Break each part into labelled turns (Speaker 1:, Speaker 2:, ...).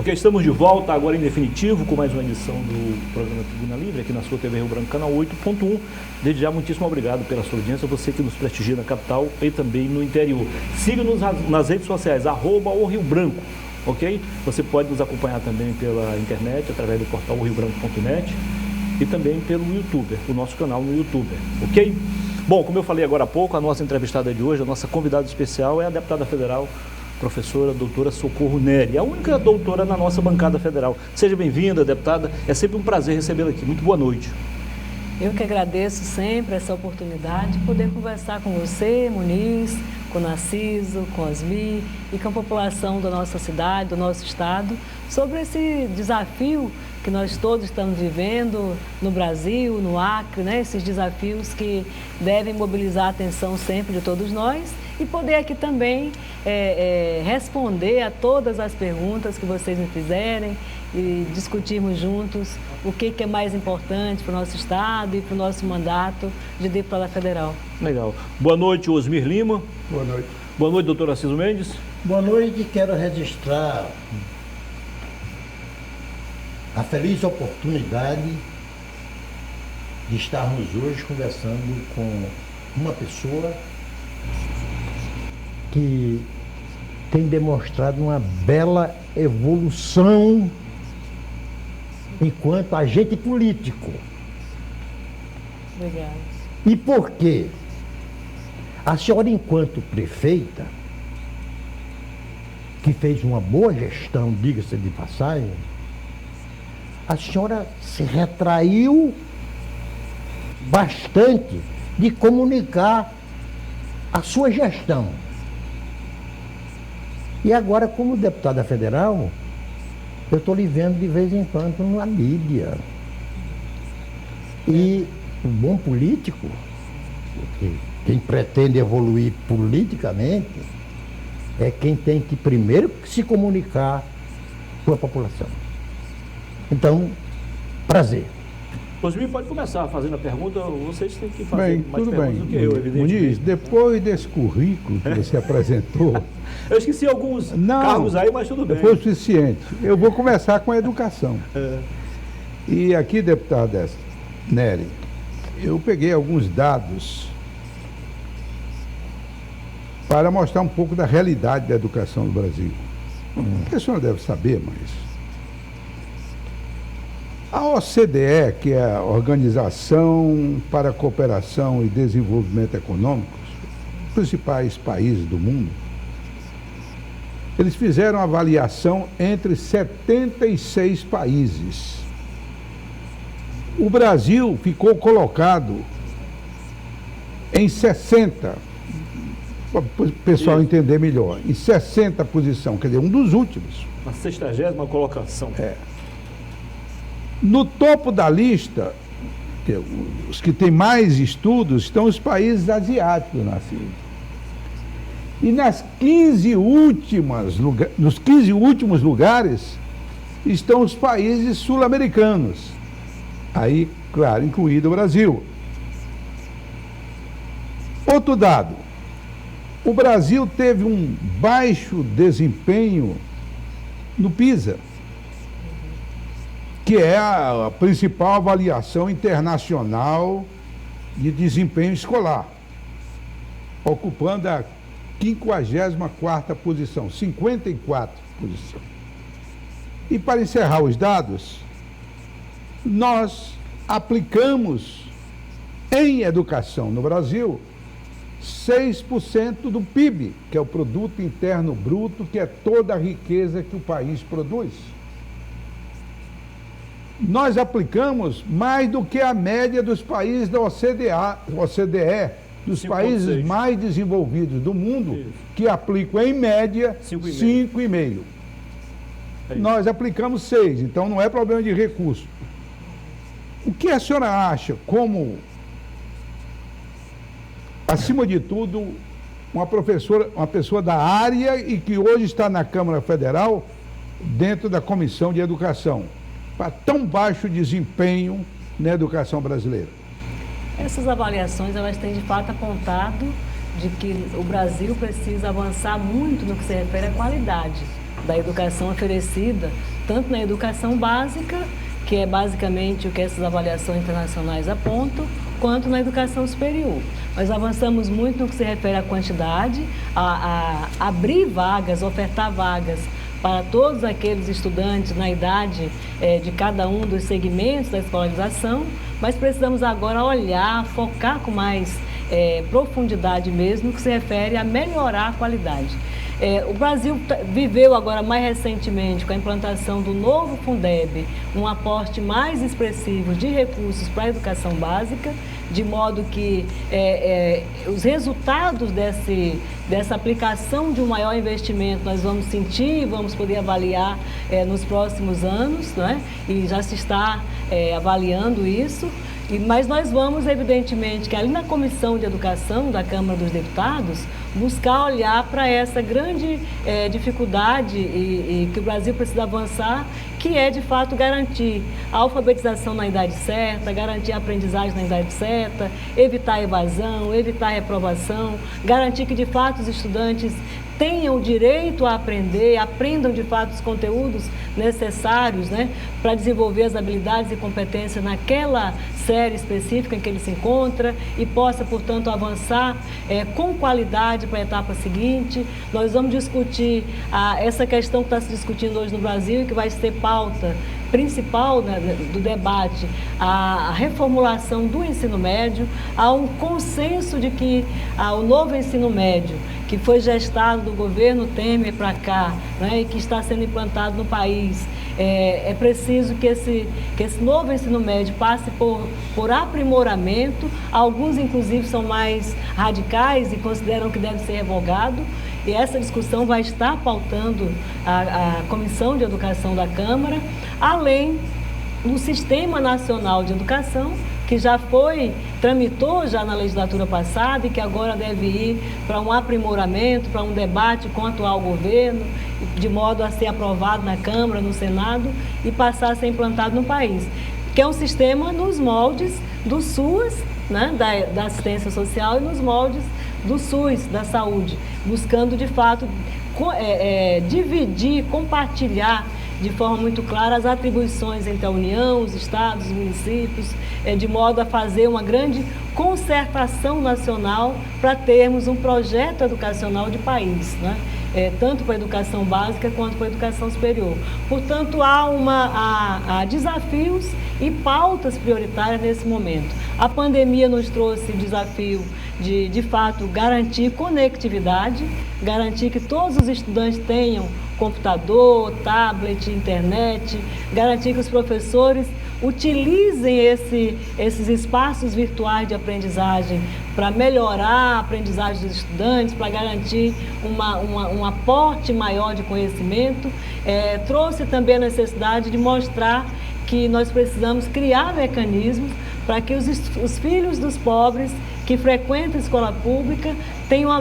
Speaker 1: Ok, estamos de volta agora em definitivo com mais uma edição do programa Tribuna Livre, aqui na sua TV Rio Branco, canal 8.1. Desde já, muitíssimo obrigado pela sua audiência, você que nos prestigia na capital e também no interior. Siga-nos nas redes sociais, @oRioBranco, ok? Você pode nos acompanhar também pela internet, através do portal riobranco.net e também pelo YouTube, o nosso canal no YouTube, ok? Bom, como eu falei agora há pouco, a nossa entrevistada de hoje, a nossa convidada especial é a deputada federal, professora doutora Socorro Neri, a única doutora na nossa bancada federal. Seja bem-vinda, deputada, é sempre um prazer recebê-la aqui. Muito boa noite.
Speaker 2: Eu que agradeço sempre essa oportunidade de poder conversar com você, Muniz, com o Narciso, com Osmi e com a população da nossa cidade, do nosso estado, sobre esse desafio que nós todos estamos vivendo no Brasil, no Acre, né? Esses desafios que devem mobilizar a atenção sempre de todos nós e poder aqui também responder a todas as perguntas que vocês me fizerem e discutirmos juntos o que é mais importante para o nosso estado e para o nosso mandato de deputada federal.
Speaker 1: Legal. Boa noite, Osmir Lima.
Speaker 3: Boa noite.
Speaker 1: Boa noite, doutor Narciso Mendes.
Speaker 3: Boa noite, quero registrar a feliz oportunidade de estarmos hoje conversando com uma pessoa que tem demonstrado uma bela evolução enquanto agente político.
Speaker 2: Obrigada.
Speaker 3: E por quê? A senhora, enquanto prefeita, que fez uma boa gestão, diga-se de passagem, a senhora se retraiu bastante de comunicar a sua gestão. E agora, como deputada federal, eu estou lhe vendo de vez em quando na mídia. E um bom político, quem pretende evoluir politicamente, é quem tem que primeiro se comunicar com a população. Então, prazer.
Speaker 1: Osmir, pode começar fazendo a pergunta, vocês têm que fazer
Speaker 4: Bem,
Speaker 1: mais
Speaker 4: tudo
Speaker 1: perguntas
Speaker 4: bem.
Speaker 1: do que eu, evidentemente.
Speaker 4: Muniz, depois desse currículo que você apresentou,
Speaker 1: Eu esqueci alguns cargos aí, mas tudo bem.
Speaker 4: foi o suficiente. Eu vou começar com a educação. E aqui, deputada Neri, eu peguei alguns dados para mostrar um pouco da realidade da educação no Brasil. A senhora deve saber, mas a OCDE, que é a Organização para a Cooperação e Desenvolvimento Econômicos, os principais países do mundo, eles fizeram uma avaliação entre 76 países. O Brasil ficou colocado em 60, para o pessoal entender melhor, em 60 posição, quer dizer, um dos últimos.
Speaker 1: Na 60ª colocação.
Speaker 4: No topo da lista, os que têm mais estudos, estão os países asiáticos, Narciso. E nos 15 últimos lugares estão os países sul-americanos. Aí, claro, incluído o Brasil. Outro dado, o Brasil teve um baixo desempenho no PISA, que é a principal avaliação internacional de desempenho escolar, ocupando a 54ª posição, 54 posição. E para encerrar os dados, nós aplicamos em educação no Brasil 6% do PIB, que é o Produto Interno Bruto, que é toda a riqueza que o país produz. Nós aplicamos mais do que a média dos países da OCDE, dos países mais desenvolvidos do mundo, que aplicam em média 5,5%. Nós aplicamos 6%, então não é problema de recurso. O que a senhora acha como, acima de tudo, uma pessoa da área e que hoje está na Câmara Federal, dentro da Comissão de Educação, para tão baixo desempenho na educação brasileira?
Speaker 2: Essas avaliações, elas têm de fato apontado de que o Brasil precisa avançar muito no que se refere à qualidade da educação oferecida tanto na educação básica, que é basicamente o que essas avaliações internacionais apontam, quanto na educação superior. Nós avançamos muito no que se refere à quantidade, a abrir vagas, ofertar vagas para todos aqueles estudantes na idade de cada um dos segmentos da escolarização, mas precisamos agora olhar, focar com mais profundidade mesmo no que se refere a melhorar a qualidade. O Brasil viveu agora mais recentemente com a implantação do novo Fundeb, um aporte mais expressivo de recursos para a educação básica, de modo que os resultados dessa aplicação de um maior investimento nós vamos sentir, vamos poder avaliar nos próximos anos, né? E já se está avaliando isso. Mas nós vamos, evidentemente, que ali na Comissão de Educação da Câmara dos Deputados, buscar olhar para essa grande dificuldade e que o Brasil precisa avançar, que é, de fato, garantir a alfabetização na idade certa, garantir a aprendizagem na idade certa, evitar a evasão, evitar a reprovação, garantir que, de fato, os estudantes tenham o direito a aprender, aprendam de fato os conteúdos necessários, né, para desenvolver as habilidades e competências naquela série específica em que ele se encontra e possa, portanto, avançar com qualidade para a etapa seguinte. Nós vamos discutir essa questão que está se discutindo hoje no Brasil e que vai ser pauta principal, né, do debate, a reformulação do ensino médio. Há um consenso de que o novo ensino médio, que foi gestado do governo Temer para cá, né, e que está sendo implantado no país, é preciso que esse novo ensino médio passe por aprimoramento. Alguns, inclusive, são mais radicais e consideram que deve ser revogado. E essa discussão vai estar pautando a Comissão de Educação da Câmara, além do Sistema Nacional de Educação, que tramitou já na legislatura passada e que agora deve ir para um aprimoramento, para um debate com o atual governo, de modo a ser aprovado na Câmara, no Senado e passar a ser implantado no país, que é um sistema nos moldes do SUAS, né, da assistência social, e nos moldes do SUS, da saúde, buscando de fato dividir, compartilhar de forma muito clara as atribuições entre a União, os estados, os municípios, de modo a fazer uma grande concertação nacional para termos um projeto educacional de país, né? Tanto para a educação básica quanto para a educação superior. Portanto, há desafios e pautas prioritárias nesse momento. A pandemia nos trouxe o desafio de fato, garantir conectividade, garantir que todos os estudantes tenham computador, tablet, internet, garantir que os professores utilizem esses espaços virtuais de aprendizagem para melhorar a aprendizagem dos estudantes, para garantir um aporte maior de conhecimento. Trouxe também a necessidade de mostrar que nós precisamos criar mecanismos para que os filhos dos pobres que frequentam a escola pública tenham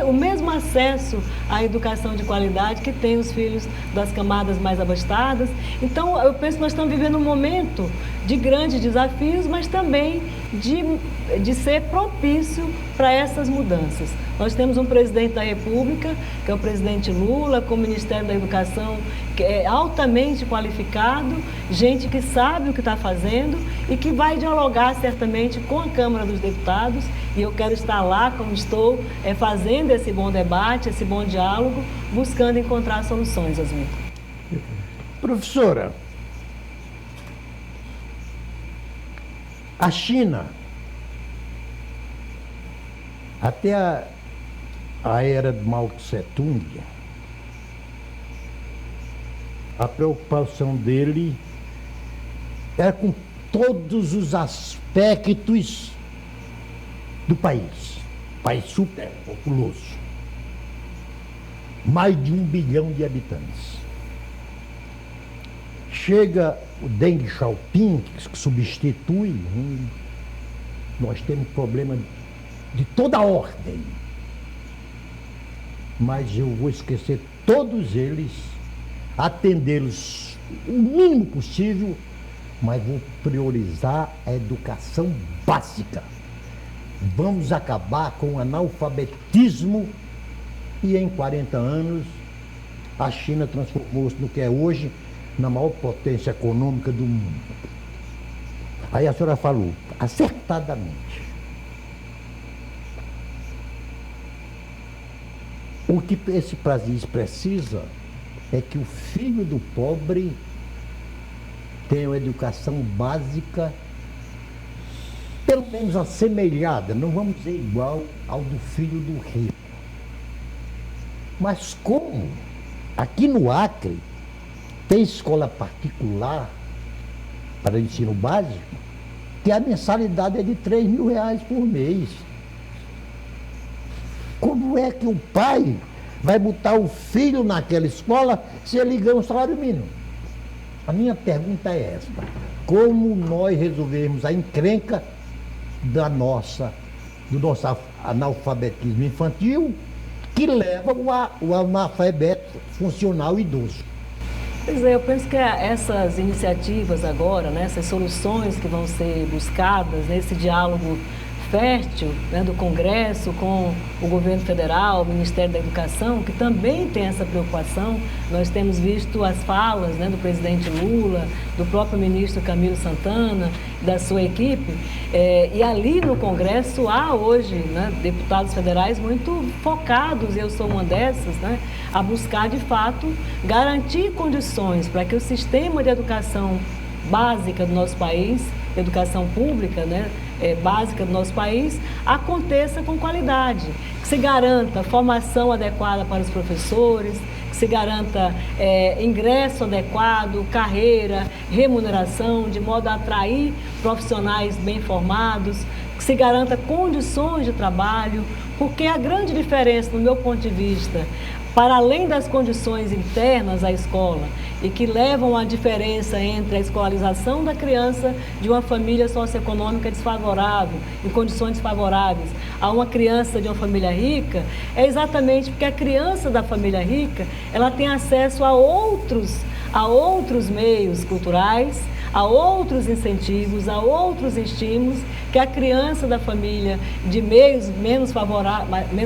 Speaker 2: o mesmo acesso à educação de qualidade que têm os filhos das camadas mais abastadas. Então, eu penso que nós estamos vivendo um momento de grandes desafios, mas também de ser propício para essas mudanças. Nós temos um presidente da República, que é o presidente Lula, com o Ministério da Educação, que é altamente qualificado, gente que sabe o que está fazendo e que vai dialogar certamente com a Câmara dos Deputados, e eu quero estar lá, como estou, fazendo esse bom debate, esse bom diálogo, buscando encontrar soluções, Osmir.
Speaker 3: Professora, a China, até a era de Mao Tse-tung, a preocupação dele era com todos os aspectos do país. País super populoso. Mais de 1 bilhão de habitantes. Chega o Deng Xiaoping, que substitui, nós temos problema de toda ordem. Mas eu vou esquecer todos eles, atendê-los o mínimo possível, mas vou priorizar a educação básica. Vamos acabar com o analfabetismo e em 40 anos a China transformou-se no que é hoje na maior potência econômica do mundo. Aí a senhora falou, acertadamente, o que esse país precisa é que o filho do pobre tenha uma educação básica, pelo menos assemelhada, não vamos dizer igual ao do filho do rico. Mas como aqui no Acre tem escola particular para ensino básico, que a mensalidade é de R$3.000 por mês. Como é que o pai vai botar o filho naquela escola se ele ganha um salário mínimo? A minha pergunta é esta: como nós resolvemos a encrenca do nosso analfabetismo infantil, que leva o analfabeto funcional idoso?
Speaker 2: Pois é, eu penso que essas iniciativas agora, né, essas soluções que vão ser buscadas nesse diálogo fértil, né, do Congresso com o governo federal, o Ministério da Educação, que também tem essa preocupação. Nós temos visto as falas, né, do presidente Lula, do próprio ministro Camilo Santana, da sua equipe, e ali no Congresso há hoje, né, deputados federais muito focados, e eu sou uma dessas, né, a buscar de fato garantir condições para que o sistema de educação básica do nosso país, educação pública, né, básica do nosso país, aconteça com qualidade, que se garanta formação adequada para os professores, que se garanta ingresso adequado, carreira, remuneração, de modo a atrair profissionais bem formados, que se garanta condições de trabalho, porque a grande diferença, no meu ponto de vista, para além das condições internas à escola e que levam à diferença entre a escolarização da criança de uma família socioeconômica desfavorável, em condições desfavoráveis, a uma criança de uma família rica, é exatamente porque a criança da família rica, ela tem acesso a outros meios culturais, a outros incentivos, a outros estímulos que a criança da família de meios menos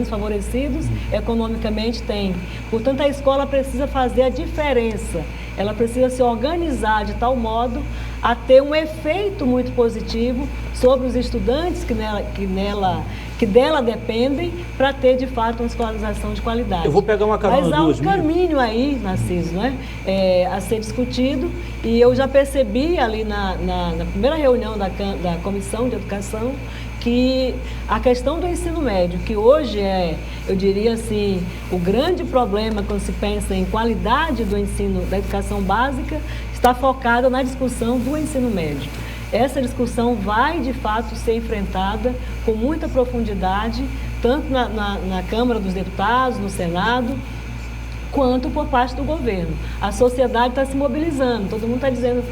Speaker 2: favorecidos economicamente tem. Portanto, a escola precisa fazer a diferença, ela precisa se organizar de tal modo a ter um efeito muito positivo sobre os estudantes que dela dependem para ter, de fato, uma escolarização de qualidade.
Speaker 1: Eu vou pegar uma carona.
Speaker 2: Mas há um caminho aí, Narciso, né, a ser discutido, e eu já percebi ali na primeira reunião da Comissão de Educação que a questão do ensino médio, que hoje eu diria assim, o grande problema quando se pensa em qualidade do ensino, da educação básica, está focada na discussão do ensino médio. Essa discussão vai, de fato, ser enfrentada com muita profundidade, tanto na Câmara dos Deputados, no Senado, quanto por parte do governo. A sociedade está se mobilizando, todo mundo está dizendo,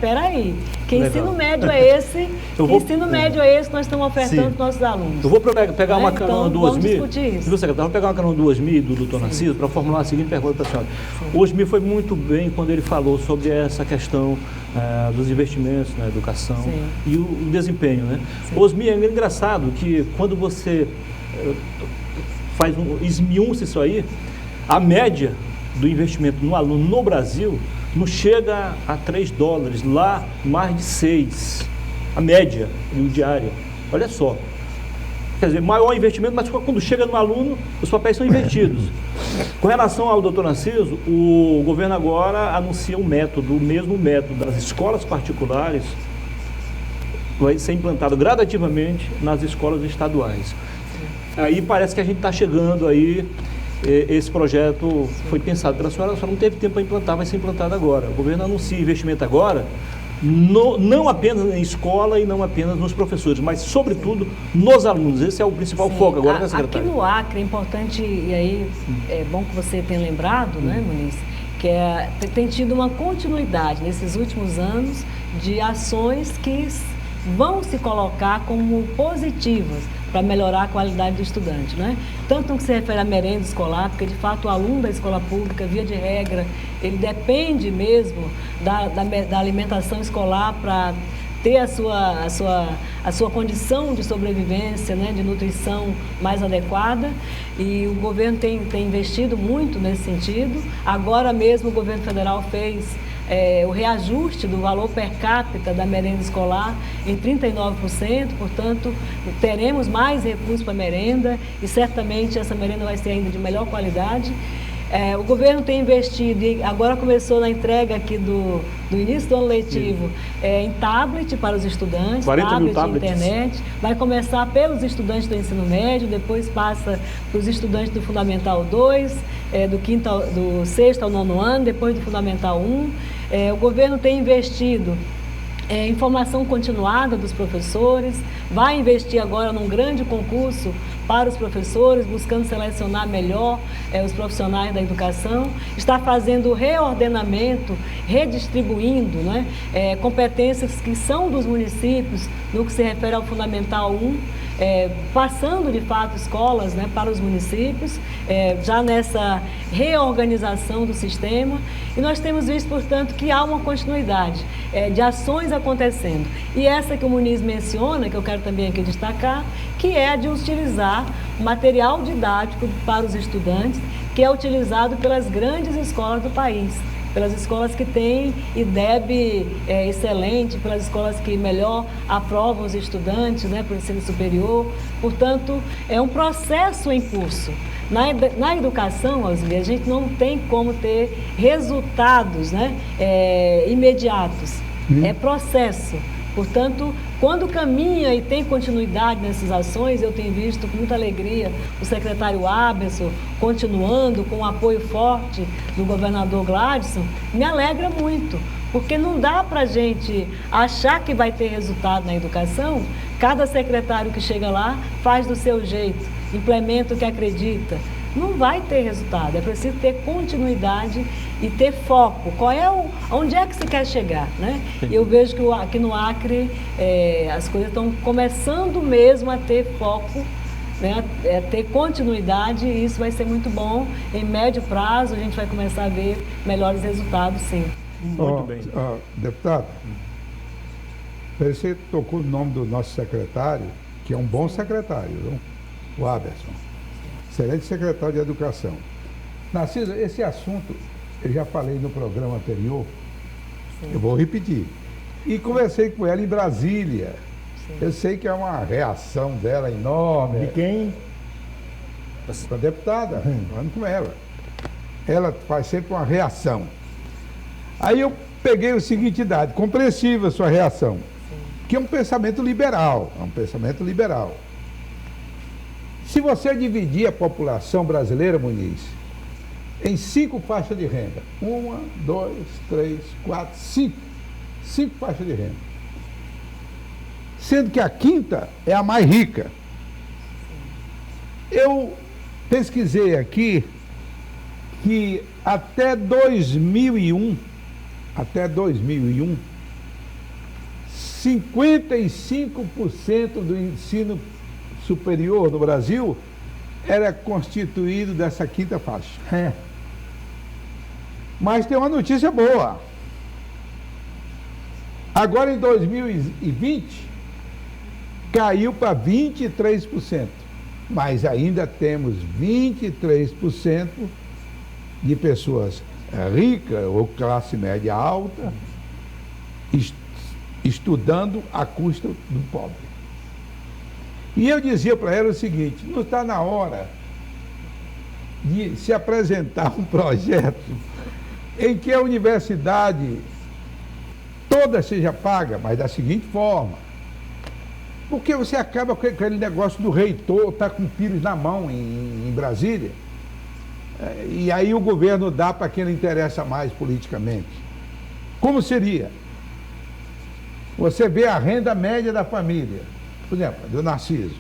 Speaker 2: peraí, que ensino médio é esse? Ensino médio é esse que nós estamos ofertando para os nossos alunos?
Speaker 1: Eu vou pegar uma carona do Osmir.
Speaker 2: Vamos discutir isso.
Speaker 1: Vou pegar uma carona do Osmir e do doutor Narciso para formular a seguinte pergunta para a senhora. O Osmir foi muito bem quando ele falou sobre essa questão dos investimentos na educação. Sim. E o desempenho, né? Sim. Osmir, é engraçado que quando você esmiuça isso aí, a média do investimento no aluno no Brasil não chega a $3, lá mais de 6, a média diária. Olha só. Quer dizer, maior investimento, mas quando chega no aluno, os papéis são invertidos. Com relação ao doutor Narciso, o governo agora anuncia o mesmo método das escolas particulares, vai ser implantado gradativamente nas escolas estaduais. Aí parece que a gente está chegando aí. Esse projeto foi pensado pela senhora, só não teve tempo para implantar, vai ser implantado agora. O governo anuncia investimento agora, não apenas em escola e não apenas nos professores, mas sobretudo nos alunos. Esse é o principal foco agora, né, secretária?
Speaker 2: Aqui no Acre é importante, e aí é bom que você tenha lembrado, né, Muniz, que tem tido uma continuidade nesses últimos anos de ações que vão se colocar como positivas para melhorar a qualidade do estudante, né? Tanto no que se refere à merenda escolar, porque de fato o aluno da escola pública, via de regra, ele depende mesmo da alimentação escolar para ter a sua condição de sobrevivência, né, de nutrição mais adequada, e o governo tem investido muito nesse sentido. Agora mesmo o governo federal fez o reajuste do valor per capita da merenda escolar em 39%, portanto, teremos mais recursos para a merenda e certamente essa merenda vai ser ainda de melhor qualidade. O governo tem investido, e agora começou na entrega aqui do início do ano letivo, em tablet para os estudantes,
Speaker 1: 40 mil
Speaker 2: tablet,
Speaker 1: tablets.
Speaker 2: internet. Vai começar pelos estudantes do ensino médio, depois passa para os estudantes do Fundamental 2, do 6º ao 9º ano, depois do Fundamental 1. O governo tem investido em formação continuada dos professores, vai investir agora num grande concurso para os professores, buscando selecionar melhor os profissionais da educação, está fazendo reordenamento, redistribuindo, né, competências que são dos municípios no que se refere ao Fundamental 1, passando de fato escolas, né, para os municípios, já nessa reorganização do sistema, e nós temos visto, portanto, que há uma continuidade de ações acontecendo. E essa que o Muniz menciona, que eu quero também aqui destacar, que é a de utilizar material didático para os estudantes, que é utilizado pelas grandes escolas do país, pelas escolas que têm IDEB excelente, pelas escolas que melhor aprovam os estudantes, né, para o ensino superior. Portanto, é um processo em curso. Na educação, Osmir, a gente não tem como ter resultados, né, imediatos. É processo. Portanto, quando caminha e tem continuidade nessas ações, eu tenho visto com muita alegria o secretário Aberson continuando com o apoio forte do governador Gladson, me alegra muito, porque não dá para a gente achar que vai ter resultado na educação. Cada secretário que chega lá faz do seu jeito, implementa o que acredita. Não vai ter resultado, é preciso ter continuidade e ter foco. Onde é que se quer chegar, né? Eu vejo que aqui no Acre as coisas estão começando mesmo a ter foco, né? Ter continuidade, e isso vai ser muito bom. Em médio prazo a gente vai começar a ver melhores resultados, sim.
Speaker 1: Muito bem.
Speaker 4: Deputado, você tocou no nome do nosso secretário, que é um bom secretário, viu? O Aberson. Excelente secretário de Educação. Narciso, esse assunto eu já falei no programa anterior, eu vou repetir. E conversei com ela em Brasília. Eu sei que é uma reação dela enorme.
Speaker 3: De quem?
Speaker 4: Da deputada, falando com ela. Ela faz sempre uma reação. Aí eu peguei o seguinte dado, compreensível a sua reação, que é um pensamento liberal, Se você dividir a população brasileira, Muniz, em 5 faixas de renda, 1, 2, 3, 4, 5 faixas de renda, sendo que a quinta é a mais rica. Eu pesquisei aqui que até 2001, 55% do ensino superior no Brasil era constituído dessa quinta faixa. Mas tem uma notícia boa. Agora em 2020 caiu para 23%, mas ainda temos 23% de pessoas ricas ou classe média alta estudando à custa do pobre. E eu dizia para ela o seguinte, não está na hora de se apresentar um projeto em que a universidade toda seja paga, mas da seguinte forma, porque você acaba com aquele negócio do reitor estar com o pires na mão em Brasília, e aí o governo dá para quem não interessa mais politicamente. Como seria? Você vê a renda média da família, por exemplo, do Narciso,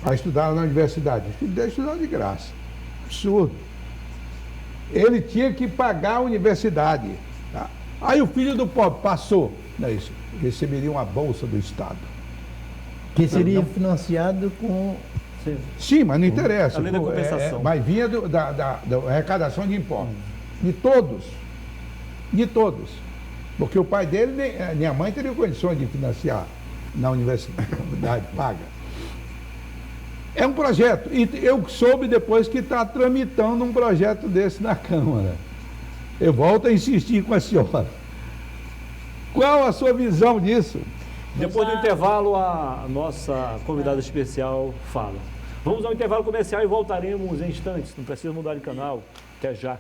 Speaker 4: vai estudar na universidade. O filho dele estudou de graça. Absurdo. Ele tinha que pagar a universidade. Tá? Aí o filho do pobre passou, não é isso, receberia uma bolsa do Estado.
Speaker 3: Que seria financiado com...
Speaker 4: Sim, mas não interessa.
Speaker 1: Além da compensação.
Speaker 4: Mas vinha da arrecadação de impostos. De todos. De todos. Porque o pai dele, nem a mãe teria condições de financiar na universidade paga. É um projeto. E eu soube depois que está tramitando um projeto desse na Câmara. Eu volto a insistir com a senhora. Qual a sua visão disso?
Speaker 1: Depois do intervalo, a nossa convidada especial fala. Vamos ao intervalo comercial e voltaremos em instantes. Não precisa mudar de canal. Até já.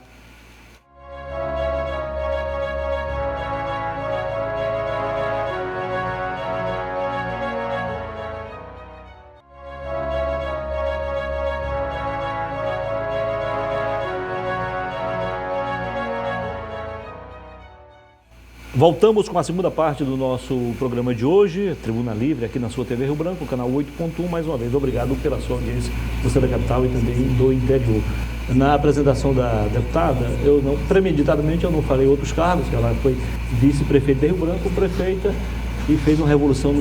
Speaker 1: Voltamos com a segunda parte do nosso programa de hoje, Tribuna Livre, aqui na sua TV Rio Branco, canal 8.1. Mais uma vez, obrigado pela sua audiência, você da capital e também do interior. Na apresentação da deputada, premeditadamente eu não falei outros cargos, que ela foi vice-prefeita de Rio Branco, prefeita, e fez uma revolução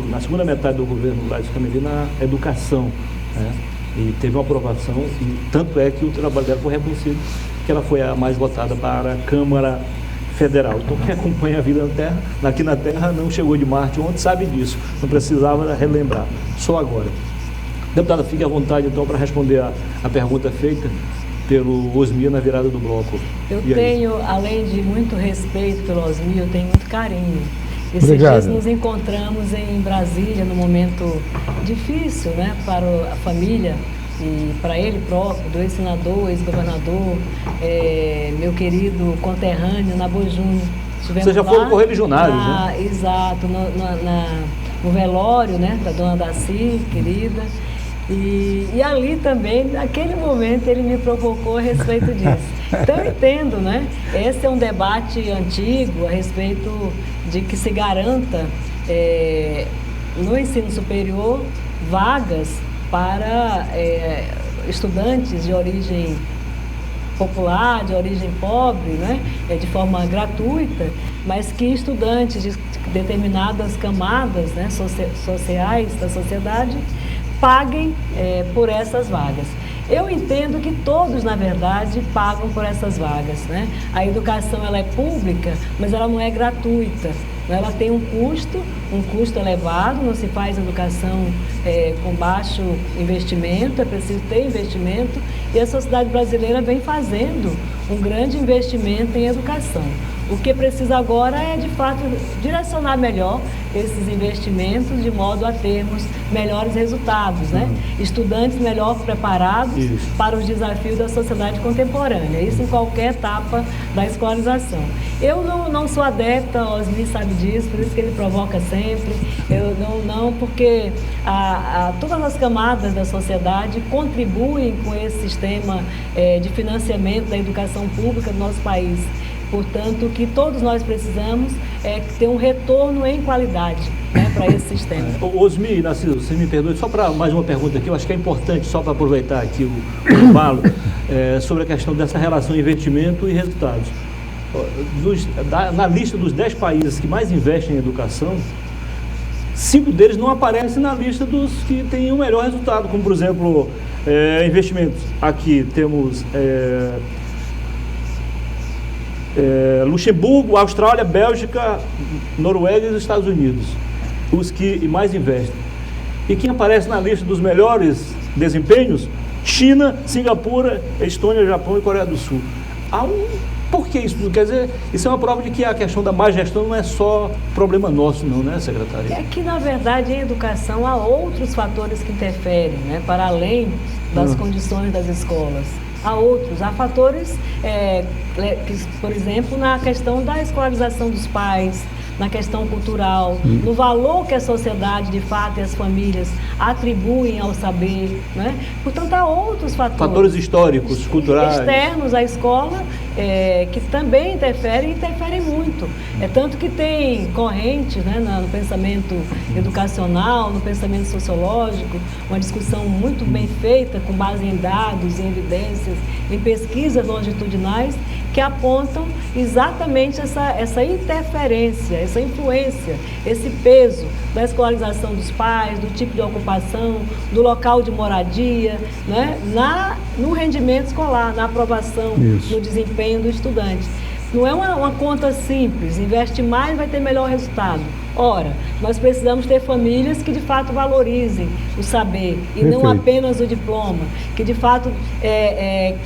Speaker 1: na segunda metade do governo Gladys Cameli na educação, né? E teve uma aprovação, e tanto é que o trabalho dela foi reconhecido, que ela foi a mais votada para a Câmara Federal. Então, quem acompanha a vida aqui na Terra, não chegou de Marte ontem, sabe disso. Não precisava relembrar. Só agora. Deputada, fique à vontade, então, para responder a pergunta feita pelo Osmir na virada do bloco.
Speaker 2: Eu tenho, além de muito respeito pelo Osmir, eu tenho muito carinho. Esses dias nos encontramos em Brasília, num momento difícil, né, para a família e para ele próprio, do ex-senador, ex-governador, meu querido conterrâneo, Nabor Júnior.
Speaker 1: Vocês já foram correligionários, né?
Speaker 2: Exato, no velório, né, da dona Daci, querida. E ali também, naquele momento, ele me provocou a respeito disso. Então eu entendo, né? Esse é um debate antigo a respeito de que se garanta no ensino superior vagas para estudantes de origem popular, de origem pobre, né? De forma gratuita, mas que estudantes de determinadas camadas, né, sociais da sociedade paguem por essas vagas. Eu entendo que todos, na verdade, pagam por essas vagas, né? A educação, ela é pública, mas ela não é gratuita. Ela tem um custo elevado, não se faz educação com baixo investimento, é preciso ter investimento, e a sociedade brasileira vem fazendo um grande investimento em educação. O que precisa agora é, de fato, direcionar melhor esses investimentos de modo a termos melhores resultados, né? Estudantes melhor preparados para os desafios da sociedade contemporânea, isso em qualquer etapa da escolarização. Eu não sou adepta, o Osmir sabe disso, por isso que ele provoca sempre, porque todas as camadas da sociedade contribuem com esse sistema de financiamento da educação pública do nosso país. Portanto, o que todos nós precisamos é ter um retorno em qualidade, né, para esse sistema.
Speaker 1: Osmir, Narciso, você me perdoe, só para mais uma pergunta aqui, eu acho que é importante, só para aproveitar aqui o embalo, sobre a questão dessa relação investimento e resultados. Na lista dos 10 países que mais investem em educação, 5 deles não aparecem na lista dos que têm o melhor resultado, como, por exemplo, investimentos. Aqui temos Luxemburgo, Austrália, Bélgica, Noruega e os Estados Unidos, os que mais investem. E quem aparece na lista dos melhores desempenhos? China, Singapura, Estônia, Japão e Coreia do Sul. Por que isso? Quer dizer, isso é uma prova de que a questão da má gestão não é só problema nosso, não, né, secretária?
Speaker 2: É que, na verdade, em educação há outros fatores que interferem, né, para além das condições das escolas. Há fatores, por exemplo, na questão da escolarização dos pais, na questão cultural, no valor que a sociedade, de fato, e as famílias atribuem ao saber, né? Portanto, há outros fatores.
Speaker 1: Fatores históricos, culturais.
Speaker 2: Externos à escola, que também interferem muito. Tanto que tem correntes, né, no pensamento educacional, no pensamento sociológico, uma discussão muito bem feita, com base em dados, em evidências, em pesquisas longitudinais, que apontam exatamente essa interferência, essa influência, esse peso da escolarização dos pais, do tipo de ocupação, do local de moradia, né, no rendimento escolar, na aprovação, no desempenho do estudante. Não é uma conta simples, investe mais vai ter melhor resultado. Ora, nós precisamos ter famílias que de fato valorizem o saber e não
Speaker 4: Perfeito.
Speaker 2: apenas o diploma, que de fato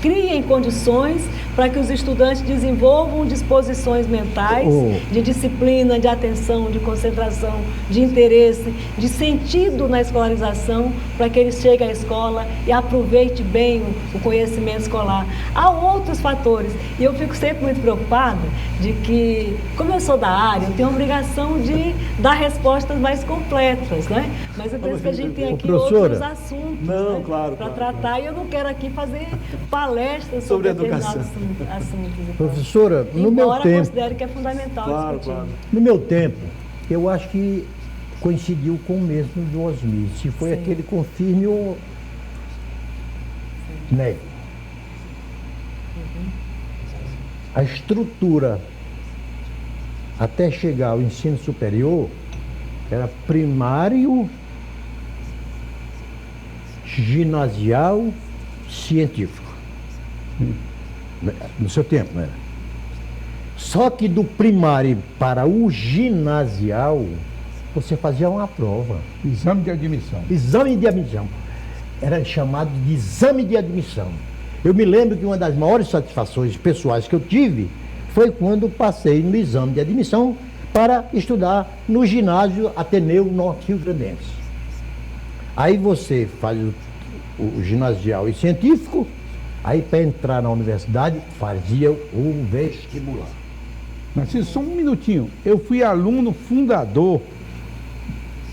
Speaker 2: criem condições para que os estudantes desenvolvam disposições mentais de disciplina, de atenção, de concentração, de interesse, de sentido na escolarização, para que eles cheguem à escola e aproveite bem o conhecimento escolar. Há outros fatores e eu fico sempre muito preocupada de que, como eu sou da área, eu tenho a obrigação de dar respostas mais completas, né? Mas eu penso que a gente tem aqui outros assuntos,
Speaker 1: Não,
Speaker 2: né,
Speaker 1: claro,
Speaker 2: para
Speaker 1: claro.
Speaker 2: tratar, e eu não quero aqui fazer palestras
Speaker 1: Sobre
Speaker 2: sobre determinados
Speaker 1: educação.
Speaker 2: assuntos.
Speaker 3: Professora, no meu
Speaker 2: Embora
Speaker 3: tempo,
Speaker 2: considere que é fundamental
Speaker 1: Claro,
Speaker 2: discutir.
Speaker 1: claro.
Speaker 3: no meu tempo, eu acho que coincidiu com o mesmo do Osmir. Se foi
Speaker 2: Sim.
Speaker 3: aquele confirme ou negue. A estrutura até chegar ao ensino superior era primário, ginasial, científico. No seu tempo, não era? Só que do primário para o ginasial, você fazia uma prova.
Speaker 4: Exame de admissão.
Speaker 3: Exame de admissão. Era chamado de exame de admissão. Eu me lembro que uma das maiores satisfações pessoais que eu tive foi quando passei no exame de admissão para estudar no ginásio Ateneu Norte Rio Grandense. Aí você faz o ginasial e científico, aí para entrar na universidade fazia o vestibular.
Speaker 4: Narciso, só um minutinho. Eu fui aluno fundador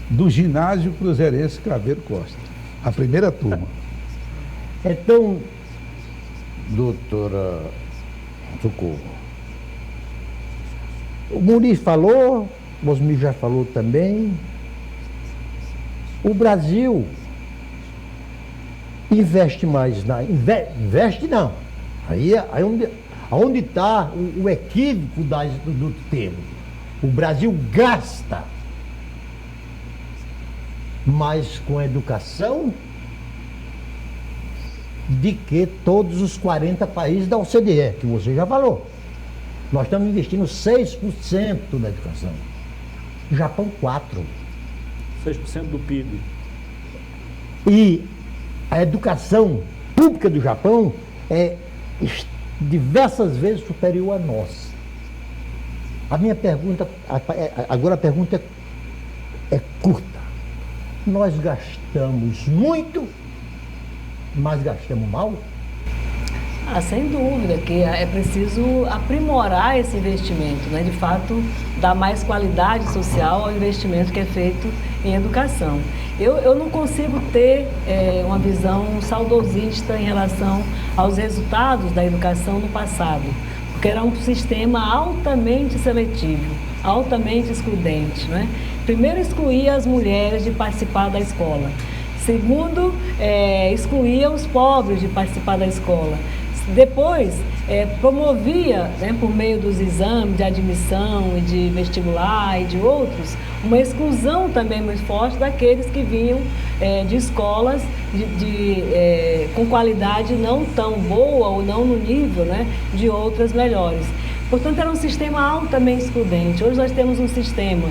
Speaker 4: do ginásio Cruzeirense Craveiro Costa, a primeira turma.
Speaker 3: Então, doutora Socorro, o Muniz falou, o Osmir já falou também, o Brasil investe mais investe não. Aí onde está o equívoco do termo. O Brasil gasta mais com a educação de que todos os 40 países da OCDE, que você já falou. Nós estamos investindo 6% na educação. O Japão, 4%.
Speaker 1: 6% do PIB.
Speaker 3: E a educação pública do Japão é diversas vezes superior à nossa. A minha pergunta, agora a pergunta é curta. Nós gastamos muito, mas gastamos mal?
Speaker 2: Sem dúvida que é preciso aprimorar esse investimento, né? De fato, dar mais qualidade social ao investimento que é feito em educação. Eu não consigo ter uma visão saudosista em relação aos resultados da educação no passado, porque era um sistema altamente seletivo, altamente excludente, né? Primeiro, excluía as mulheres de participar da escola. Segundo, excluía os pobres de participar da escola. Depois, promovia, né, por meio dos exames de admissão e de vestibular e de outros, uma exclusão também muito forte daqueles que vinham de escolas com qualidade não tão boa ou não no nível, né, de outras melhores. Portanto, era um sistema altamente excludente. Hoje nós temos um sistema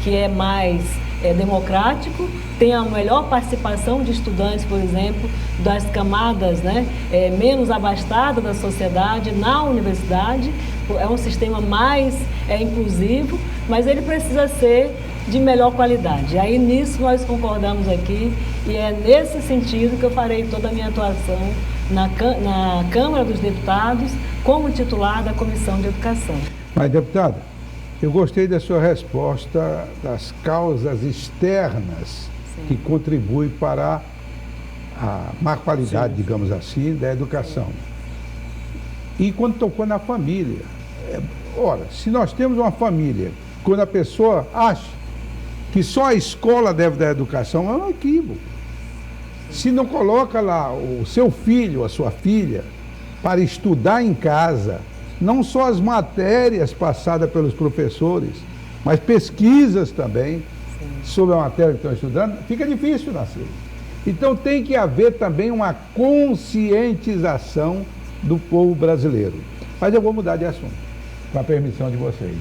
Speaker 2: que é mais democrático, tem a melhor participação de estudantes, por exemplo, das camadas, né, menos abastadas da sociedade na universidade. É um sistema mais inclusivo, mas ele precisa ser de melhor qualidade. E aí nisso nós concordamos aqui e é nesse sentido que eu farei toda a minha atuação na Câmara dos Deputados como titular da Comissão de Educação.
Speaker 4: Mas, deputada, eu gostei da sua resposta das causas externas que contribuem para a má qualidade, digamos assim, da educação. E quando tocou na família, ora, se nós temos uma família, quando a pessoa acha que só a escola deve dar educação, é um equívoco. Se não coloca lá o seu filho, a sua filha, para estudar em casa, não só as matérias passadas pelos professores, mas pesquisas também sobre a matéria que estão estudando, fica difícil nascer. Então tem que haver também uma conscientização do povo brasileiro. Mas eu vou mudar de assunto. com a permissão de vocês.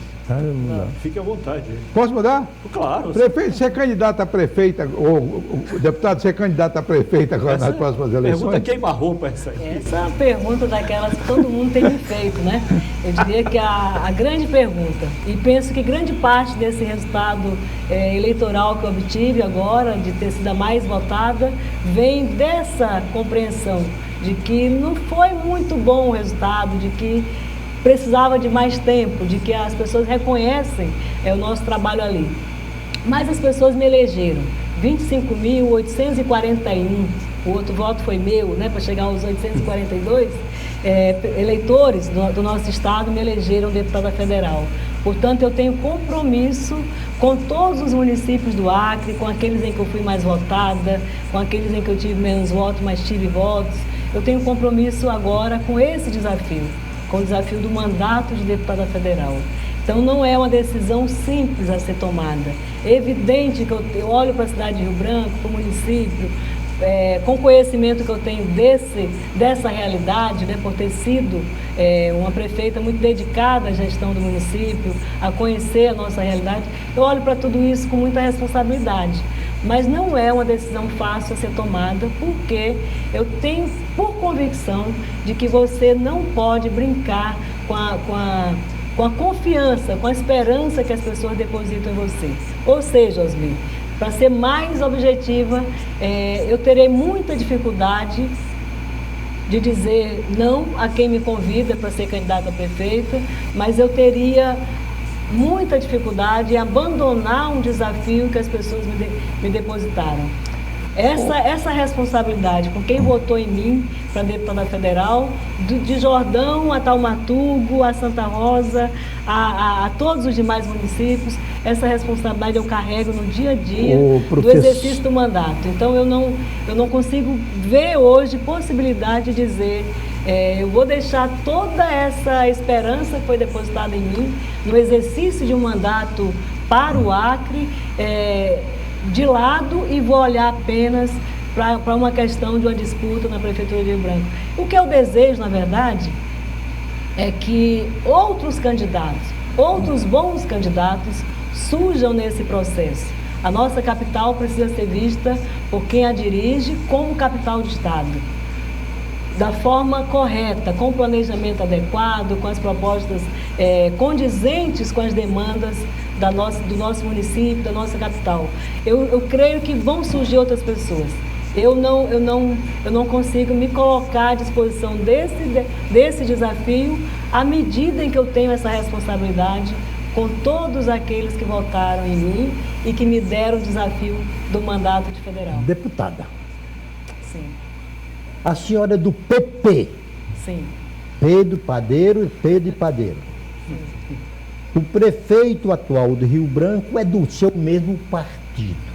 Speaker 1: Fique à vontade.
Speaker 4: Posso mudar?
Speaker 1: Claro.
Speaker 4: Prefeito, você é candidato a prefeita, ou deputado, você é candidato a prefeita agora nas próximas eleições?
Speaker 1: Pergunta queima-roupa essa aí.
Speaker 2: Essa é uma pergunta daquelas que todo mundo tem me feito, né? Eu diria que a grande pergunta, e penso que grande parte desse resultado eleitoral que eu obtive agora, de ter sido a mais votada, vem dessa compreensão de que não foi muito bom o resultado, de que precisava de mais tempo, de que as pessoas reconhecem o nosso trabalho ali. Mas as pessoas me elegeram, 25.841, o outro voto foi meu, né, para chegar aos 842, eleitores do nosso estado me elegeram deputada federal. Portanto, eu tenho compromisso com todos os municípios do Acre, com aqueles em que eu fui mais votada, com aqueles em que eu tive menos votos, mas tive votos. Eu tenho compromisso agora com esse desafio, com o desafio do mandato de deputada federal. Então, não é uma decisão simples a ser tomada. É evidente que eu olho para a cidade de Rio Branco, para o município, com o conhecimento que eu tenho dessa realidade, né, por ter sido uma prefeita muito dedicada à gestão do município, a conhecer a nossa realidade, eu olho para tudo isso com muita responsabilidade. Mas não é uma decisão fácil a ser tomada, porque eu tenho por convicção de que você não pode brincar com a confiança, com a esperança que as pessoas depositam em você. Ou seja, Osmir, para ser mais objetiva, eu terei muita dificuldade de dizer não a quem me convida para ser candidata a prefeita, mas eu teria muita dificuldade em abandonar um desafio que as pessoas me depositaram. Essa responsabilidade com quem votou em mim para deputada federal, de Jordão a Taumatugo, a Santa Rosa, a todos os demais municípios, essa responsabilidade eu carrego no dia a dia do exercício do mandato. Então eu não consigo ver hoje possibilidade de dizer eu vou deixar toda essa esperança que foi depositada em mim no exercício de um mandato para o Acre de lado e vou olhar apenas para uma questão de uma disputa na Prefeitura de Rio Branco. O que eu desejo, na verdade, é que outros candidatos, outros bons candidatos, surjam nesse processo. A nossa capital precisa ser vista por quem a dirige como capital de Estado, da forma correta, com o planejamento adequado, com as propostas condizentes com as demandas do nosso município, da nossa capital. Eu creio que vão surgir outras pessoas. Eu não consigo me colocar à disposição desse desafio à medida em que eu tenho essa responsabilidade com todos aqueles que votaram em mim e que me deram o desafio do mandato de federal.
Speaker 3: Deputada.
Speaker 2: Sim.
Speaker 3: A senhora é do PP.
Speaker 2: Sim.
Speaker 3: Pedro Padeiro e Pedro e Padeiro.
Speaker 2: Sim.
Speaker 3: O prefeito atual de Rio Branco é do seu mesmo partido.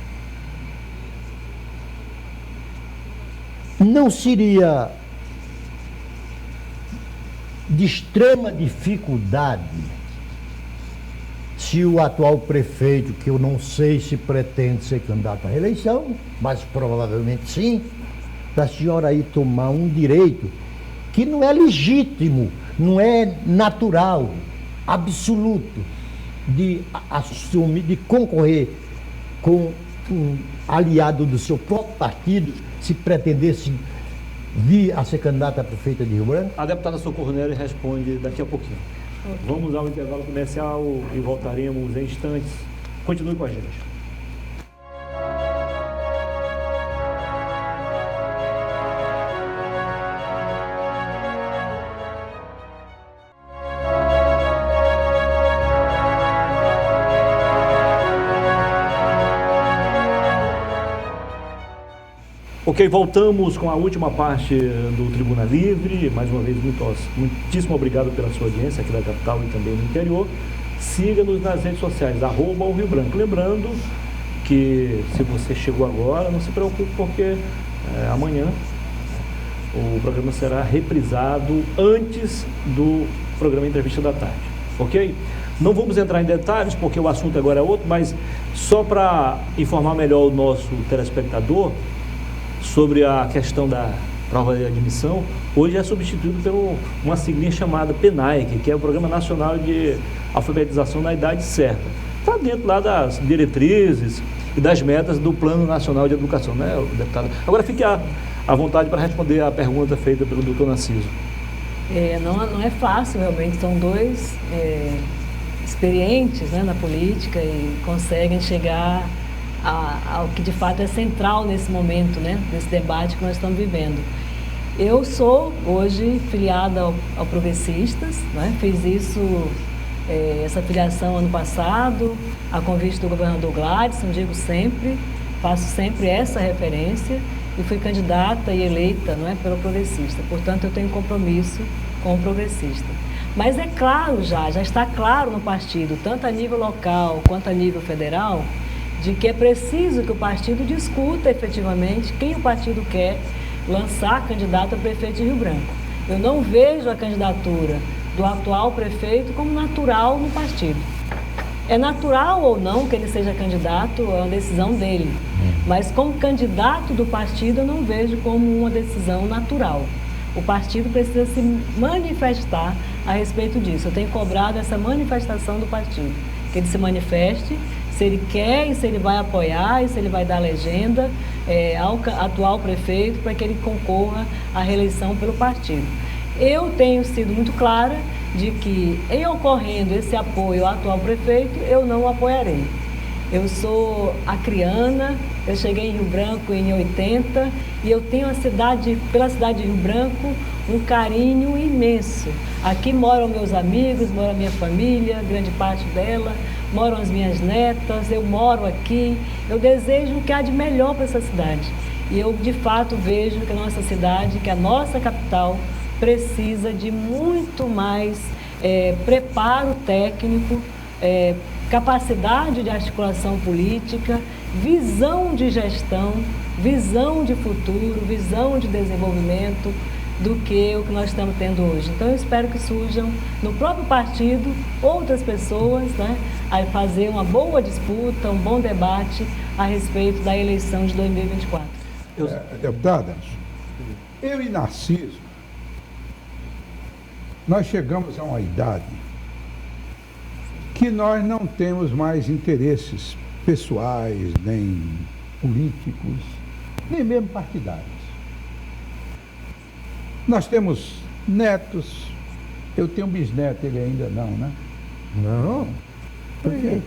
Speaker 3: Não seria de extrema dificuldade se o atual prefeito, que eu não sei se pretende ser candidato à reeleição, mas provavelmente sim, da senhora aí tomar um direito que não é legítimo, não é natural, absoluto, de assumir, de concorrer com um aliado do seu próprio partido, se pretendesse vir a ser candidata a prefeita de Rio Branco?
Speaker 1: A deputada Socorro Nery responde daqui a pouquinho. Vamos ao intervalo comercial e voltaremos em instantes. Continue com a gente. Ok, voltamos com a última parte do Tribuna Livre. Mais uma vez, muitíssimo obrigado pela sua audiência aqui da capital e também no interior. Siga-nos nas redes sociais, @Rio Branco. Lembrando que se você chegou agora, não se preocupe, porque amanhã o programa será reprisado antes do programa Entrevista da Tarde. Ok? Não vamos entrar em detalhes, porque o assunto agora é outro, mas só para informar melhor o nosso telespectador sobre a questão da prova de admissão, hoje é substituído por uma siglinha chamada PNAEC, que é o Programa Nacional de Alfabetização na Idade Certa. Está dentro lá das diretrizes e das metas do Plano Nacional de Educação, né, deputado? Agora fique à vontade para responder a pergunta feita pelo doutor Narciso.
Speaker 2: Não é fácil, realmente, são dois experientes, né, na política e conseguem chegar ao que de fato é central nesse momento, né, nesse debate que nós estamos vivendo. Eu sou hoje filiada ao Progressistas, né, fiz isso, essa filiação ano passado, a convite do governador Gladson, digo sempre, faço sempre essa referência e fui candidata e eleita, não é, pelo Progressista. Portanto, eu tenho compromisso com o Progressista. Mas é claro já está claro no partido, tanto a nível local quanto a nível federal, de que é preciso que o partido discuta efetivamente quem o partido quer lançar candidato a prefeito de Rio Branco. Eu não vejo a candidatura do atual prefeito como natural no partido. É natural ou não que ele seja candidato, é uma decisão dele. Mas como candidato do partido, eu não vejo como uma decisão natural. O partido precisa se manifestar a respeito disso. Eu tenho cobrado essa manifestação do partido, que ele se manifeste se ele quer e se ele vai apoiar e se ele vai dar legenda ao atual prefeito para que ele concorra à reeleição pelo partido. Eu tenho sido muito clara de que, em ocorrendo esse apoio ao atual prefeito, eu não o apoiarei. Eu sou acriana, eu cheguei em Rio Branco em 80 e eu tenho pela cidade de Rio Branco um carinho imenso. Aqui moram meus amigos, mora a minha família, grande parte dela, moram as minhas netas, eu moro aqui. Eu desejo o que há de melhor para essa cidade. E eu, de fato, vejo que a nossa cidade, que a nossa capital, precisa de muito mais preparo técnico, capacidade de articulação política, visão de gestão, visão de futuro, visão de desenvolvimento do que o que nós estamos tendo hoje. Então eu espero que surjam no próprio partido outras pessoas, né, a fazer uma boa disputa, um bom debate a respeito da eleição de 2024.
Speaker 4: Deputada, eu e Narciso, nós chegamos a uma idade que nós não temos mais interesses pessoais, nem políticos, nem mesmo partidários. Nós temos netos, eu tenho um bisneto, ele ainda não, né?
Speaker 3: Não. Por quê?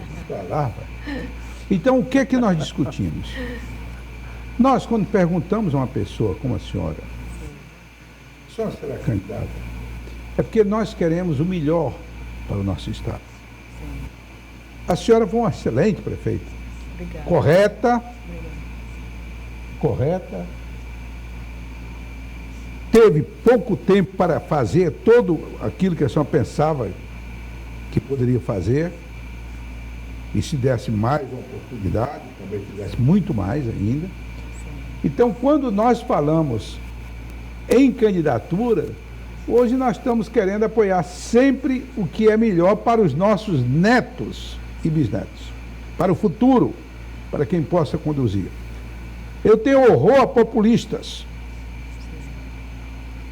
Speaker 4: Então, o que é que nós discutimos? Nós, quando perguntamos a uma pessoa como a senhora será candidata? É porque nós queremos o melhor para o nosso Estado. A senhora foi uma excelente prefeita.
Speaker 2: Obrigada.
Speaker 4: Correta. Correta. Teve pouco tempo para fazer todo aquilo que a senhora pensava que poderia fazer. E se desse mais uma oportunidade, talvez tivesse muito mais ainda. Então, quando nós falamos em candidatura, hoje nós estamos querendo apoiar sempre o que é melhor para os nossos netos e bisnetos, para o futuro, para quem possa conduzir. Eu tenho horror a populistas.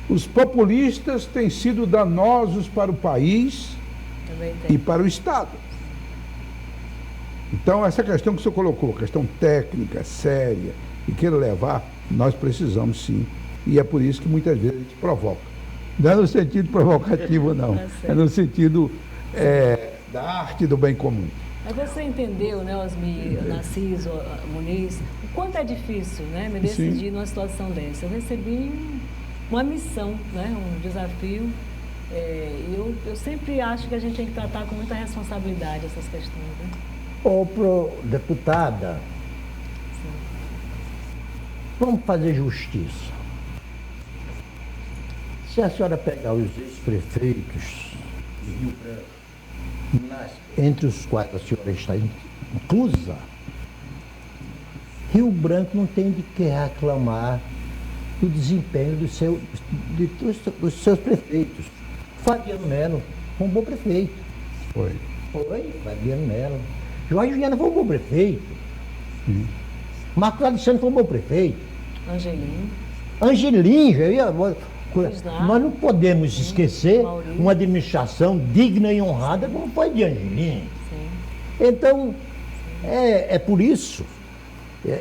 Speaker 4: Os populistas têm sido danosos para o país e para o Estado. Então, essa questão que o senhor colocou, questão técnica, séria, e queira levar, nós precisamos sim. E é por isso que muitas vezes a gente provoca. Não é no sentido provocativo, não. É no sentido da arte do bem comum.
Speaker 2: Mas você entendeu, né, Osmi, Narciso, Muniz, o quanto é difícil, né, me decidir numa situação dessa. Eu recebi uma missão, né, um desafio. Eu sempre acho que a gente tem que tratar com muita responsabilidade essas questões. Né?
Speaker 3: Deputada, vamos fazer justiça. Se a senhora pegar os ex-prefeitos de Rio Branco, entre os quais a senhora está inclusa, Rio Branco não tem de que reclamar do desempenho dos seus prefeitos. Fabiano Melo foi um bom prefeito.
Speaker 4: Foi,
Speaker 3: Fabiano Melo. Jorge Viana foi um bom prefeito. Marcos Alexandre foi um bom prefeito.
Speaker 2: Angelim.
Speaker 3: Angelim,
Speaker 2: Isnar.
Speaker 3: nós não podemos esquecer
Speaker 2: Mauri.
Speaker 3: uma administração digna e honrada como foi de Angelim. Então, é por isso,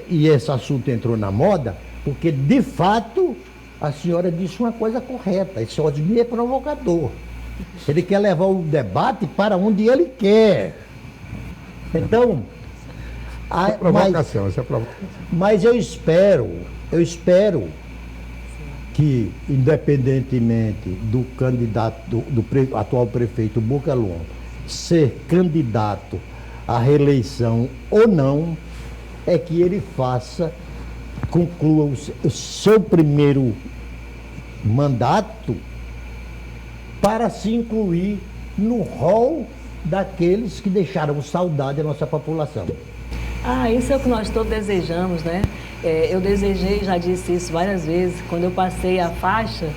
Speaker 3: e esse assunto entrou na moda, porque de fato a senhora disse uma coisa correta, esse Osmir é provocador. Ele quer levar o debate para onde ele quer. Então,
Speaker 4: Essa é provocação, essa é provocação.
Speaker 3: mas eu espero que, independentemente do candidato, do atual prefeito Boca Longa, ser candidato à reeleição ou não, é que ele conclua o seu primeiro mandato para se incluir no rol daqueles que deixaram saudade à nossa população.
Speaker 2: Isso é o que nós todos desejamos, né? Eu desejei, já disse isso várias vezes, quando eu passei a faixa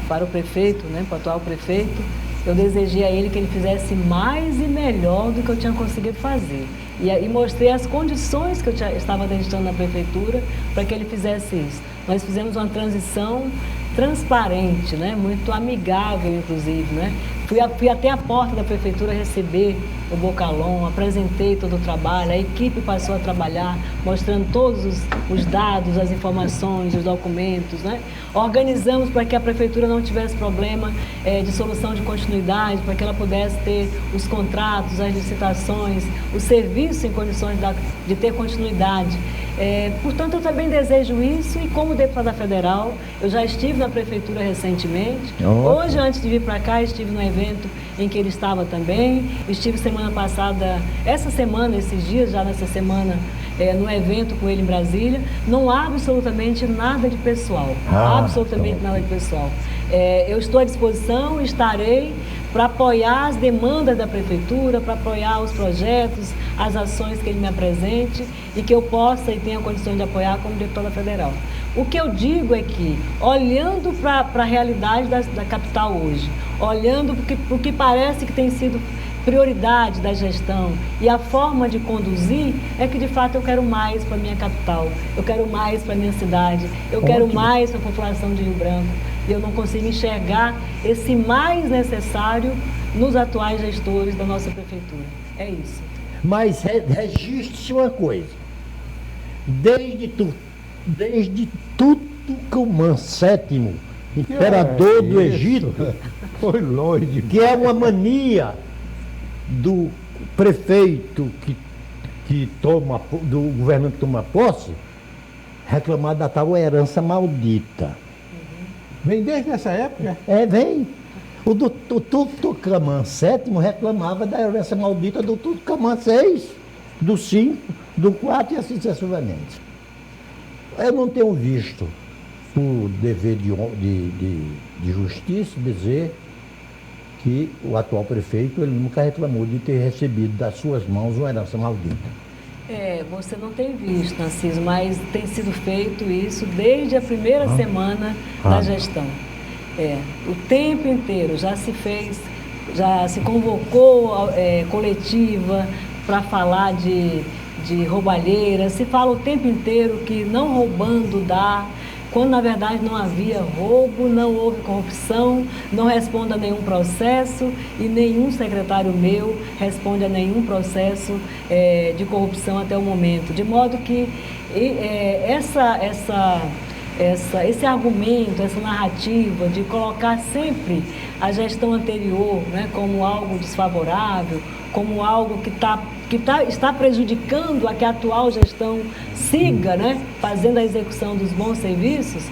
Speaker 2: para o prefeito, né, para o atual prefeito, eu desejei a ele que ele fizesse mais e melhor do que eu tinha conseguido fazer. E mostrei as condições que eu estava deixando na prefeitura para que ele fizesse isso. Nós fizemos uma transição transparente, né? Muito amigável, inclusive, né? Fui até a porta da prefeitura receber o Bocalon, apresentei todo o trabalho, a equipe passou a trabalhar, mostrando todos os dados, as informações, os documentos, né? Organizamos para que a prefeitura não tivesse problema de solução de continuidade, para que ela pudesse ter os contratos, as licitações, o serviço em condições de ter continuidade. Portanto, eu também desejo isso, e como deputada federal, eu já estive na prefeitura recentemente. Hoje, antes de vir para cá, estive no evento em que ele estava também. Estive semana passada, esses dias, já nessa semana, no evento com ele em Brasília. Não há absolutamente nada de pessoal. Absolutamente nada de pessoal. Eu estou à disposição, estarei para apoiar as demandas da prefeitura, para apoiar os projetos, as ações que ele me apresente e que eu possa e tenha condições de apoiar como deputada federal. O que eu digo é que, olhando para a realidade da capital hoje, olhando para o que parece que tem sido prioridade da gestão e a forma de conduzir, é que de fato eu quero mais para a minha capital, eu quero mais para a minha cidade, eu quero mais para a população de Rio Branco. E eu não consigo enxergar esse mais necessário nos atuais gestores da nossa prefeitura. É isso.
Speaker 3: Mas registre-se uma coisa. Desde Tutancâmon VII, imperador do Egito,
Speaker 4: Foi longe.
Speaker 3: que é uma mania do prefeito do governante que toma posse, reclamar da tal herança maldita.
Speaker 4: Vem desde essa época?
Speaker 3: Vem. O Tutancâmon VII reclamava da herança maldita do Tutancâmon VI, do 5, do 4 e assim sucessivamente. Eu não tenho visto, por dever de justiça, dizer que o atual prefeito ele nunca reclamou de ter recebido das suas mãos uma herança maldita.
Speaker 2: Você não tem visto, Narciso, mas tem sido feito isso desde a primeira semana da gestão. O tempo inteiro já se convocou coletiva para falar de roubalheira, se fala o tempo inteiro que não roubando dá, quando na verdade não havia roubo, não houve corrupção, não responde a nenhum processo e nenhum secretário meu responde a nenhum processo de corrupção até o momento. De modo que esse argumento, essa narrativa de colocar sempre a gestão anterior, né, como algo desfavorável, como algo que está prejudicando a que a atual gestão siga, né, fazendo a execução dos bons serviços,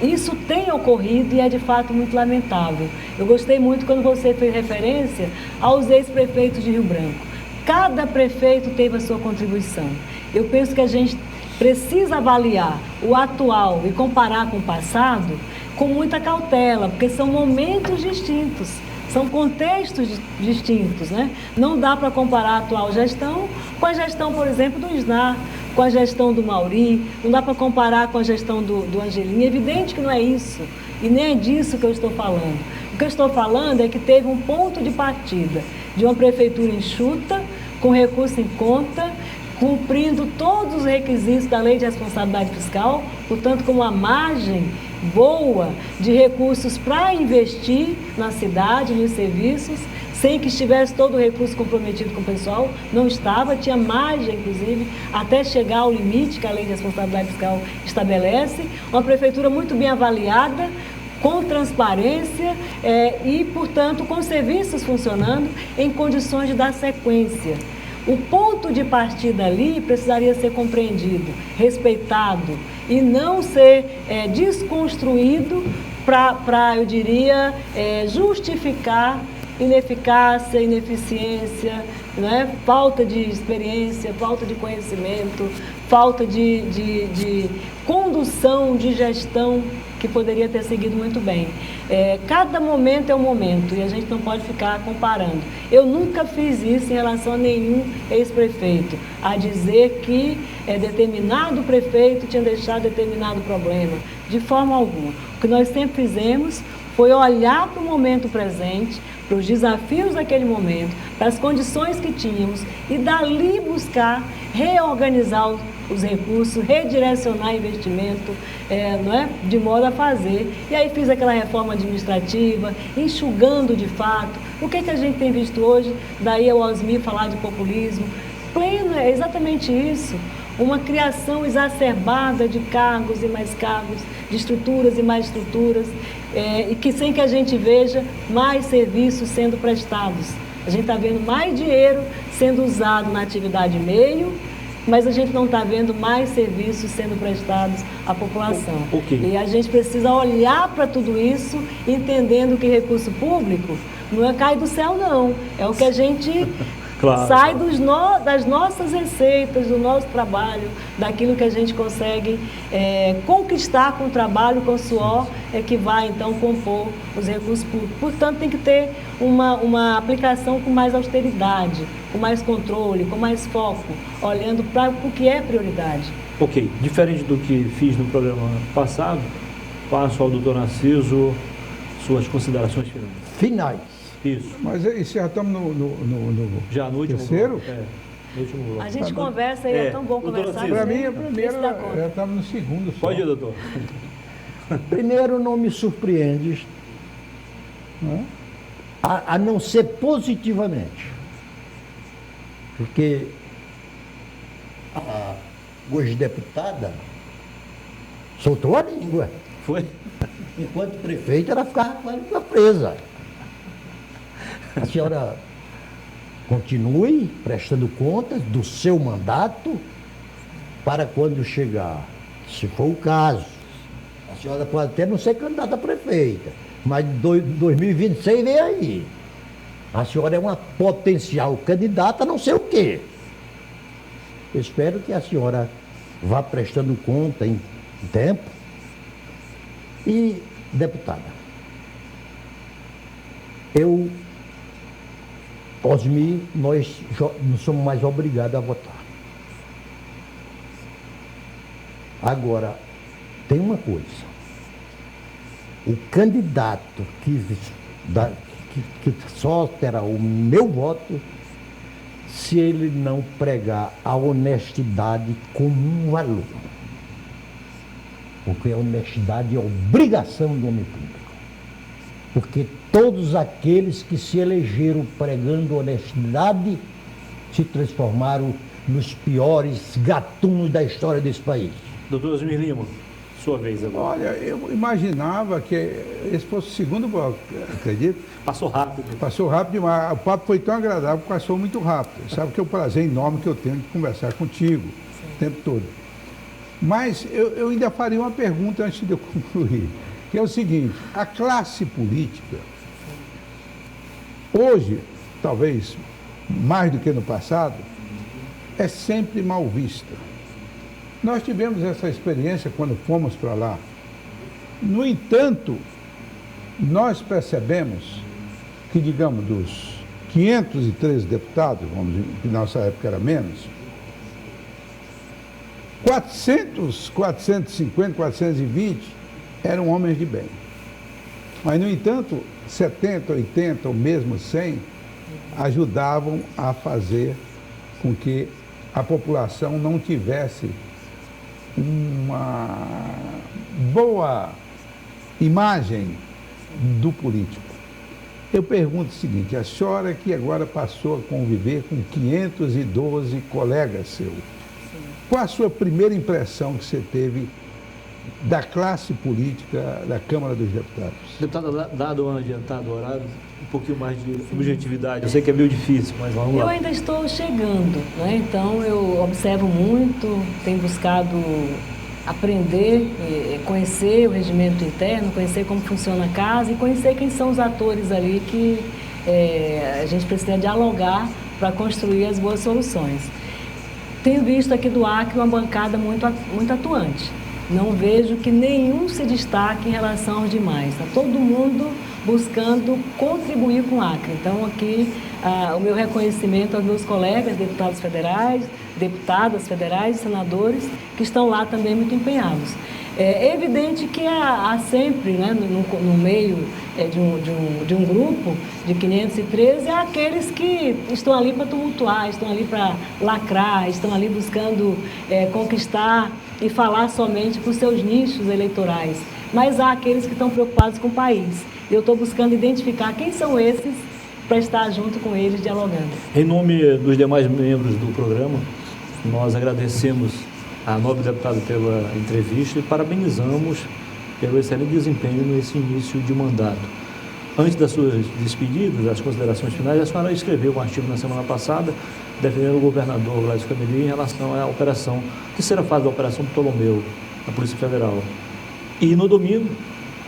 Speaker 2: isso tem ocorrido e é de fato muito lamentável. Eu gostei muito quando você fez referência aos ex-prefeitos de Rio Branco. Cada prefeito teve a sua contribuição. Eu penso que a gente precisa avaliar o atual e comparar com o passado com muita cautela, porque são momentos distintos. São contextos distintos, né? Não dá para comparar a atual gestão com a gestão, por exemplo, do Isnar, com a gestão do Mauri, não dá para comparar com a gestão do Angelim. É evidente que não é isso, e nem é disso que eu estou falando. O que eu estou falando é que teve um ponto de partida de uma prefeitura enxuta, com recurso em conta, cumprindo todos os requisitos da Lei de Responsabilidade Fiscal, portanto, com uma margem boa de recursos para investir na cidade, nos serviços, sem que estivesse todo o recurso comprometido com o pessoal, não estava, tinha margem, inclusive, até chegar ao limite que a Lei de Responsabilidade Fiscal estabelece. Uma prefeitura muito bem avaliada, com transparência e, portanto, com serviços funcionando em condições de dar sequência. O ponto de partida ali precisaria ser compreendido, respeitado e não ser desconstruído para, eu diria, justificar ineficácia, ineficiência, né? Falta de experiência, falta de conhecimento, falta de condução, de gestão que poderia ter seguido muito bem. Cada momento é um momento e a gente não pode ficar comparando. Eu nunca fiz isso em relação a nenhum ex-prefeito, a dizer que determinado prefeito tinha deixado determinado problema, de forma alguma. O que nós sempre fizemos foi olhar para o momento presente, para os desafios daquele momento, para as condições que tínhamos e dali buscar reorganizar os recursos, redirecionar investimento, não é? De modo a fazer. E aí fiz aquela reforma administrativa, enxugando de fato. O que a gente tem visto hoje? Daí o Osmir falar de populismo. Pleno, é exatamente isso. Uma criação exacerbada de cargos e mais cargos, de estruturas e mais estruturas, e que sem que a gente veja mais serviços sendo prestados. A gente está vendo mais dinheiro sendo usado na atividade meio, mas a gente não está vendo mais serviços sendo prestados à população.
Speaker 1: Okay.
Speaker 2: E a gente precisa olhar para tudo isso, entendendo que recurso público não cai do céu, não. É o que a gente... Claro. Sai das nossas receitas, do nosso trabalho, daquilo que a gente consegue conquistar com o trabalho, com o suor, que vai então compor os recursos públicos. Portanto, tem que ter uma aplicação com mais austeridade, com mais controle, com mais foco, olhando para o que é prioridade.
Speaker 1: Ok, diferente do que fiz no programa passado, passo ao doutor Narciso suas considerações
Speaker 3: finais.
Speaker 1: Isso.
Speaker 4: Mas isso já estamos
Speaker 1: já no último
Speaker 4: terceiro?
Speaker 1: No último bloco.
Speaker 2: A gente conversa e é tão bom conversar.
Speaker 4: Para mim, a primeira, já estamos no segundo. Só.
Speaker 1: Pode ir, doutor.
Speaker 3: Primeiro, não me surpreende, a não ser positivamente, porque a hoje deputada soltou a língua.
Speaker 1: Foi?
Speaker 3: Enquanto prefeita, ela ficava com a língua presa. A senhora continue prestando contas do seu mandato para quando chegar, se for o caso. A senhora pode até não ser candidata a prefeita, mas 2026 vem aí. A senhora é uma potencial candidata a não sei o quê. Eu espero que a senhora vá prestando conta em tempo. E, deputada, Osmir, nós não somos mais obrigados a votar. Agora, tem uma coisa. O candidato que só terá o meu voto se ele não pregar a honestidade como um valor. Porque a honestidade é obrigação do homem público. Porque todos aqueles que se elegeram pregando honestidade se transformaram nos piores gatunos da história desse país.
Speaker 1: Doutor Osmir Lima, sua vez agora.
Speaker 4: Olha, eu imaginava que esse fosse o segundo bloco, acredito.
Speaker 1: Passou rápido.
Speaker 4: Passou rápido demais. O papo foi tão agradável que passou muito rápido. Sabe que é o prazer enorme que eu tenho de conversar contigo o tempo todo. Mas eu ainda faria uma pergunta antes de eu concluir, que é o seguinte: a classe política, hoje, talvez mais do que no passado, é sempre mal vista. Nós tivemos essa experiência quando fomos para lá. No entanto, nós percebemos que, digamos, dos 513 deputados, vamos dizer, que na nossa época era menos, 400, 450, 420 eram homens de bem. Mas, no entanto, 70, 80 ou mesmo 100 ajudavam a fazer com que a população não tivesse uma boa imagem do político. Eu pergunto o seguinte, a senhora que agora passou a conviver com 512 colegas seus, qual a sua primeira impressão que você teve da classe política da Câmara dos Deputados?
Speaker 1: Deputada, dado um adiantado horário, um pouquinho mais de objetividade. Eu sei que é meio difícil, mas vamos lá.
Speaker 2: Eu ainda estou chegando, né? Então eu observo muito, tenho buscado aprender, conhecer o regimento interno, conhecer como funciona a casa e conhecer quem são os atores ali que a gente precisa dialogar para construir as boas soluções. Tenho visto aqui do Acre uma bancada muito atuante. Não vejo que nenhum se destaque em relação aos demais. Está todo mundo buscando contribuir com o Acre. Então, aqui, o meu reconhecimento aos meus colegas, deputados federais, deputadas federais e senadores, que estão lá também muito empenhados. É evidente que há sempre, né, no meio de um grupo de 513, há aqueles que estão ali para tumultuar, estão ali para lacrar, estão ali buscando conquistar e falar somente para os seus nichos eleitorais. Mas há aqueles que estão preocupados com o país. Eu estou buscando identificar quem são esses para estar junto com eles dialogando.
Speaker 1: Em nome dos demais membros do programa, nós agradecemos a nobre deputada pela entrevista e parabenizamos pelo excelente desempenho nesse início de mandato. Antes das suas despedidas, das considerações finais, a senhora escreveu um artigo na semana passada defendendo o governador Gladys Cameli em relação à operação, terceira fase da Operação Ptolomeu, da Polícia Federal. E no domingo,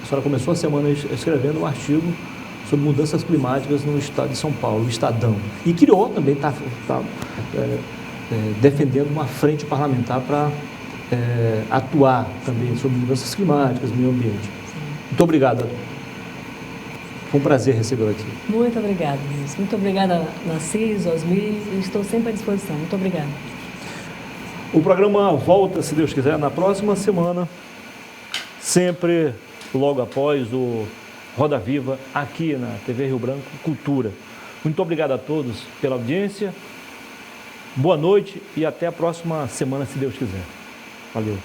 Speaker 1: a senhora começou a semana escrevendo um artigo sobre mudanças climáticas no estado de São Paulo, o Estadão. E criou também, está defendendo uma frente parlamentar para atuar também sobre mudanças climáticas, meio ambiente. Muito obrigado. Foi um prazer recebê-lo aqui.
Speaker 2: Muito obrigada, Luiz. Muito obrigada, Narciso, Osmi. Estou sempre à disposição. Muito obrigada.
Speaker 1: O programa volta, se Deus quiser, na próxima semana, sempre logo após o Roda Viva, aqui na TV Rio Branco Cultura. Muito obrigado a todos pela audiência. Boa noite e até a próxima semana, se Deus quiser. Valeu.